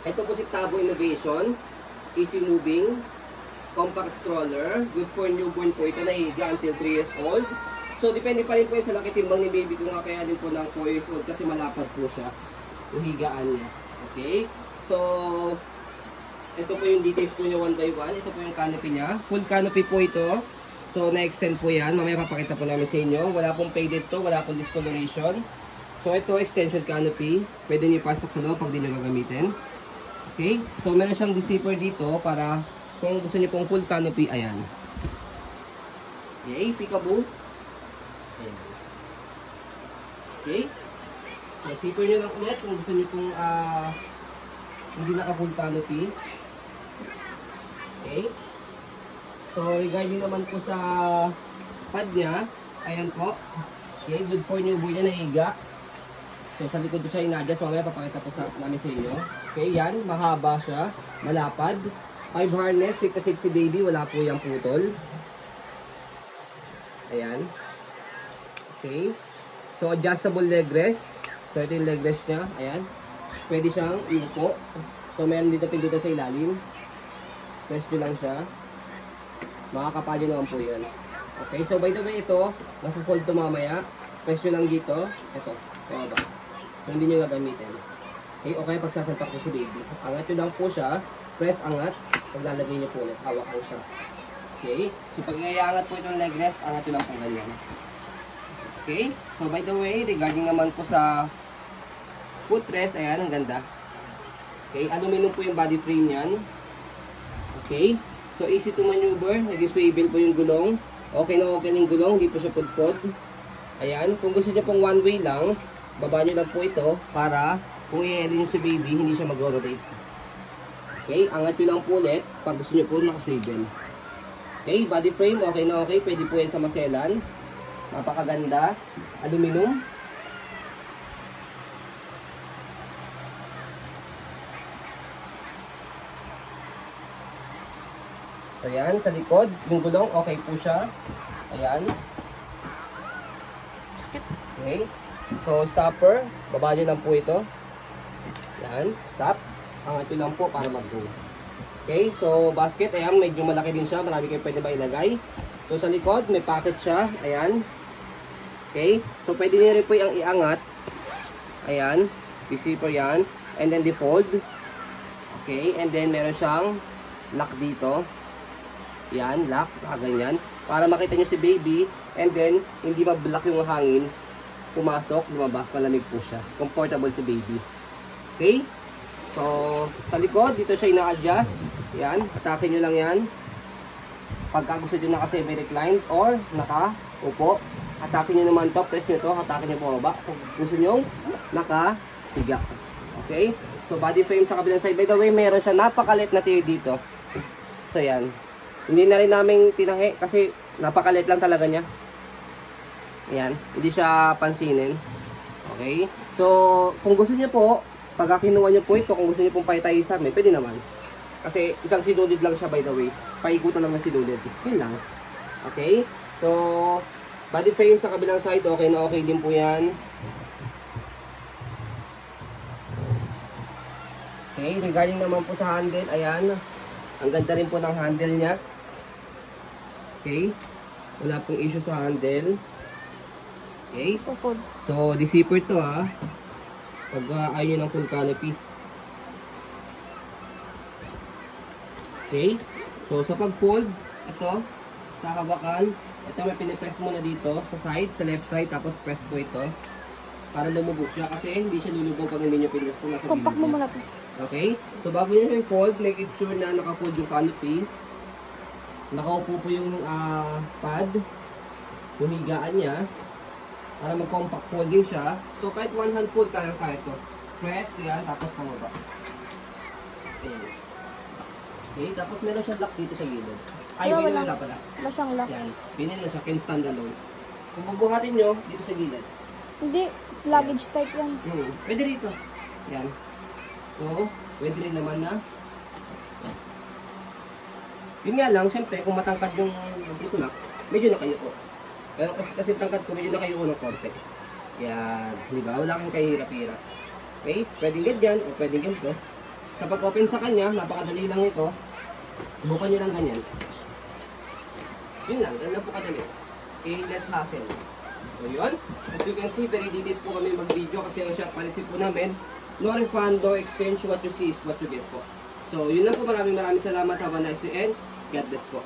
Ito po si Tabo Innovation. Easy moving. Compact stroller. Good for newborn po ito na higa until 3 years old. So, depende pa rin po yun sa laki timbang ni baby kung kaya din po ng 4 years old kasi malapad po siya. Yung higaan niya. Okay? So, ito po yung details po niya 1 by 1. Ito po yung canopy niya. Full canopy po ito. So, na-extend po yan. Mamaya papakita po namin sa inyo. Wala pong faded to. Wala pong discoloration. So, ito extension canopy. Pwede niyo ipasok sa loob pag di niyo gagamitin. Okay? So, meron siyang zipper dito para kung gusto niyo pong full canopy, ayan. Okay? Peekaboo. Ayan. Okay? So, zipper niyo lang ulit kung gusto niyo pong hindi naka-full canopy. Okay? So, regarding naman po sa pad niya, ayan po. Okay, good for newborn niya na higa. So, sa likod ko siya in-adjust. Mamaya papakita po namin sa inyo. Okay, yan. Mahaba siya. Malapad. 5 harness. Safe na safe si baby. Wala po yung putol. Ayan. Okay. So, adjustable leg rest. So, ito yung leg rest niya. Ayan. Pwede siyang iupo. So, meron dito pindutan sa ilalim. Press nyo lang siya. Makakapadyo naman po yun. Okay, so by the way, ito, nafu-fold to mamaya. Press nyo lang dito. Ito, ba? So, hindi nyo gagamitin. Okay, okay, pagsasalpak po si baby. Angat nyo lang po siya. Press, angat. Paglalagay nyo po ulit. Hawakan siya. Okay, so pag iaangat po itong leg rest, angat nyo lang po ganyan. Okay, so by the way, regarding naman po sa footrest, ayan, ang ganda. Okay, aluminum po yung body frame yan. Okay, so easy to maneuver. Nag-swivel po yung gulong. Okay na okay yung gulong, hindi po siya pudpod. Ayan, kung gusto niyo pong one way lang, baba nyo lang po ito para kung i-headin nyo si baby, hindi siya mag-rotate. Okay, angat nyo lang po ulit pag gusto nyo po nakaswivel. Okay, body frame, okay na okay. Pwede po yan sa maselan. Napakaganda. Aluminum. So, ayan, sa likod, yung gulong, okay po siya. Ayan. Okay. So, stopper, baba nyo lang po ito. Ayan, stop. Angat nyo lang po para mag-go. Okay, so basket, ayan, medyo malaki din siya. Marami kayo pwede ba ilagay. So, sa likod, may pocket siya. Ayan. Okay, so pwede nyo rin po yung iangat. Ayan, zipper yan. And then defold. Okay, and then meron siyang lock dito. Yan, lock, ganyan. Para makita nyo si baby. And then, hindi mag-block yung hangin. Pumasok, lumabas, malamig po siya. Comfortable si baby. Okay? So, sa likod, dito siya ina-adjust. Yan, atake nyo lang yan. Pagka gusto nyo naka-semi-reclined or naka-upo, atake nyo naman to, press nyo to, atake nyo po baba. Kung gusto nyo, naka-higa. Okay? So, body frame sa kabilang side. By the way, meron siya napakalit na tier dito. So, yan. Hindi na rin namin tinahi kasi napakalit lang talaga niya. Ayan, hindi siya pansinin. Okay? So, kung gusto niyo po, pag kinuha niyo po ito, kung gusto niyo pong paitayisan, may pwede naman. Kasi isang sinulid lang siya by the way. Paikutan lang ng sinulid. Yun lang. Okay? So, body frame sa kabilang side, okay na okay din po yan. Okay, regarding naman po sa handle, ayan. Ang ganda rin po ng handle niya. Okay? Wala pong issue sa handle. Okay? So, the zipper to ha. Pag ayaw nyo ng full canopy. Okay? So, sa pag-fold, ito, sa hawakan, ito may pinipress muna dito, sa side, sa left side, tapos press po ito. Para lumubog siya, kasi hindi siya lulubog pag hindi nyo pinress ito nasa Compact mo gilid. muna po. Okay? So, bago nyo yung fold, make it sure na naka-fold yung canopy. Nakaupo po yung pad, yung higaan niya, para mag-compact folding siya. So, kahit one hand fold, kaya ito. Press, yan, tapos pangaba. Okay. Okay, tapos meron siya lock dito sa gilid. Ay, binili na pala. Wala siyang lock. Yan, binili na siya, can stand alone. Kung bubuhatin nyo, dito sa gilid. Hindi, luggage type yan. Pwede rito. Yan. So, pwede rin naman na. Yan. Yun nga lang, siyempre, kung matangkad yung lock, medyo nakayuko. Pero kasi tangkad ko, medyo nakayuko ng konti. Yan, di ba? Wala kang kahirap-hirap. Okay? Pwedeng ganyan o pwedeng ganito. Sa pag-open sa kanya, napakadali lang ito. Bukan nyo lang ganyan. Yun lang, ganyan po kadali. Okay, less hassle. So yun, as you can see, very details po kami mag-video kasi ang shop policy po namin, no refund, no exchange, what you see is what you get po. So yun lang po, maraming salamat, have a nice day and God bless po.